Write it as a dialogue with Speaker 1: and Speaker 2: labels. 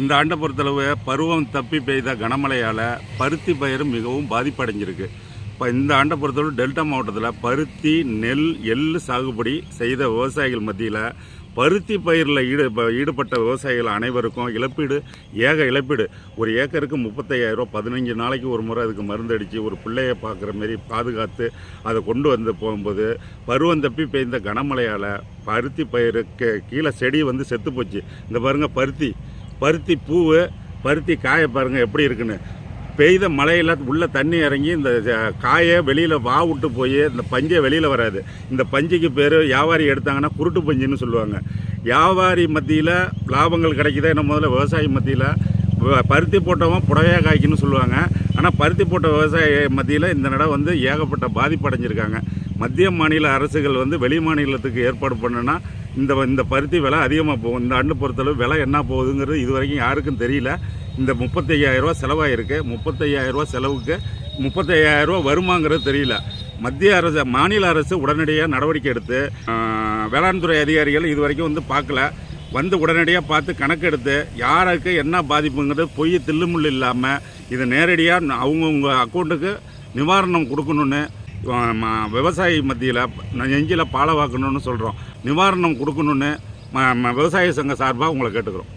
Speaker 1: இந்த ஆண்டை பொறுத்தளவு பருவம் தப்பி பெய்த கனமழையால் பருத்தி பயிர் மிகவும் பாதிப்படைஞ்சிருக்கு. இப்போ இந்த ஆண்டை பொறுத்தளவு டெல்டா மாவட்டத்தில் பருத்தி, நெல், எள் சாகுபடி செய்த விவசாயிகள் மத்தியில் பருத்தி பயிரில் ஈடுபட்ட விவசாயிகள் அனைவருக்கும் இழப்பீடு, இழப்பீடு. ஒரு ஏக்கருக்கு 35,000 15 நாளைக்கு ஒரு முறை அதுக்கு மருந்து அடித்து ஒரு பிள்ளையை பார்க்குற மாரி பாதுகாத்து அதை கொண்டு வந்து போகும்போது பருவம் தப்பி பெய்த கனமழையால் பருத்தி பயிருக்கு கீழே செடி வந்து செத்து போச்சு. இந்த பாருங்கள் பருத்தி பூவு, பருத்தி காயை பாருங்கள் எப்படி இருக்குன்னு. பெய்த மழையில் உள்ள தண்ணி இறங்கி இந்த காயை வெளியில் விட்டு போய் இந்த பஞ்சை வெளியில் வராது. இந்த பஞ்சுக்கு பேர் வியாபாரி எடுத்தாங்கன்னா குருட்டு பஞ்சுன்னு சொல்லுவாங்க. வியாபாரி மத்தியில் லாபங்கள் கிடைக்குதா என்ன, முதல்ல விவசாயி மத்தியில் பருத்தி போட்டவன் புடவையாக காய்க்குன்னு சொல்லுவாங்க. ஆனால் பருத்தி போட்ட விவசாய மத்தியில் இந்த நட வந்து ஏகப்பட்ட பாதிப்படைஞ்சிருக்காங்க. மத்திய மாநில அரசுகள் வந்து வெளி மாநிலத்துக்கு ஏற்பாடு பண்ணுன்னா இந்த பருத்தி விலை அதிகமாக போகும். இந்த ஆண்டு பொறுத்தளவு விலை என்ன போகுதுங்கிறது இது வரைக்கும் யாருக்கும் தெரியல. இந்த 35,000 செலவாயிருக்கு. 35,000 செலவுக்கு 35,000 வருமாங்கிறது தெரியல. மத்திய அரசு, மாநில அரசு உடனடியாக நடவடிக்கை எடுத்து வேளாண் துறை அதிகாரிகள் இது வரைக்கும் வந்து பார்க்கல. வந்து உடனடியாக பார்த்து கணக்கெடுத்து யாருக்கு என்ன பாதிப்புங்கிறது பொய் தில்லுமுள்ளு இல்லாமல் இது நேரடியாக அவங்கவுங்க அக்கௌண்ட்டுக்கு நிவாரணம் கொடுக்கணுன்னு விவசாயி மத்தியில் நெஞ்சில் பாலை வாக்கணும்னு சொல்கிறோம். நிவாரணம் கொடுக்கணுன்னு விவசாய சங்க சார்பாக உங்களை கேட்டுக்கிறோம்.